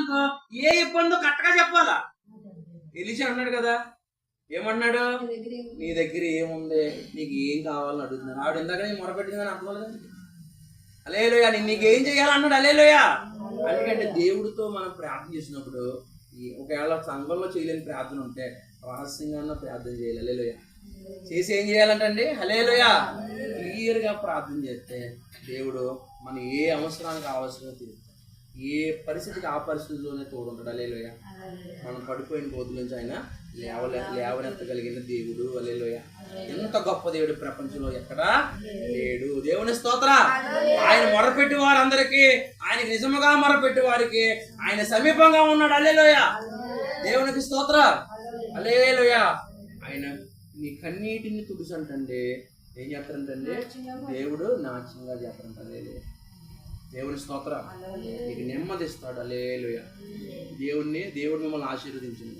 అనుకో, ఏ ఇబ్బందో కరెక్ట్గా చెప్పాలా. ఎలీషా అన్నాడు కదా, ఏమన్నాడు? నీ దగ్గర ఏముంది, నీకు ఏం కావాలని అడుగుతున్నాను. ఆవిడ ఇందాక నేను మొరపెట్టిందని అర్థం. హల్లెలూయా, నీకేం చేయాలన్నాడు. హల్లెలూయా. ఎందుకంటే దేవుడితో మనం ప్రార్థన చేసినప్పుడు ఒకవేళ సంఘంలో చేయలేని ప్రార్థన ఉంటే రహస్యంగా ప్రార్థన చేయాలి. హల్లెలూయా. చేసి ఏం చేయాలంటండి? హల్లెలూయా. క్లియర్గా ప్రార్థన చేస్తే దేవుడు మన ఏ అవసరానికి అవసరం తీరుతాడు. ఏ పరిస్థితికి ఆ పరిస్థితిలోనే తోడుంటాడు. హల్లెలూయా. మనం పడిపోయిన గోతుల నుంచి ఆయన లేవనెత్తగలిగిన దేవుడు. హల్లెలూయా. ఎంత గొప్ప దేవుడు ప్రపంచంలో ఎక్కడా లేడు. దేవుని స్తోత్ర. ఆయన మొరపెట్టి వారందరికీ, ఆయన నిజముగా మొరపెట్టి వారికి ఆయన సమీపంగా ఉన్నాడు. హల్లెలూయా. దేవునికి స్తోత్ర. హల్లెలూయా. ఆయన నీ కన్నీటిని తుడుసంటండి. ఏం చేస్తారంటండి? దేవుడు నాట్యంగా చేస్తారంట. హల్లెలూయా. దేవుని స్తోత్రం. నీకు నెమ్మదిస్తాడు. హల్లెలూయా. దేవుడు మిమ్మల్ని ఆశీర్వదించింది.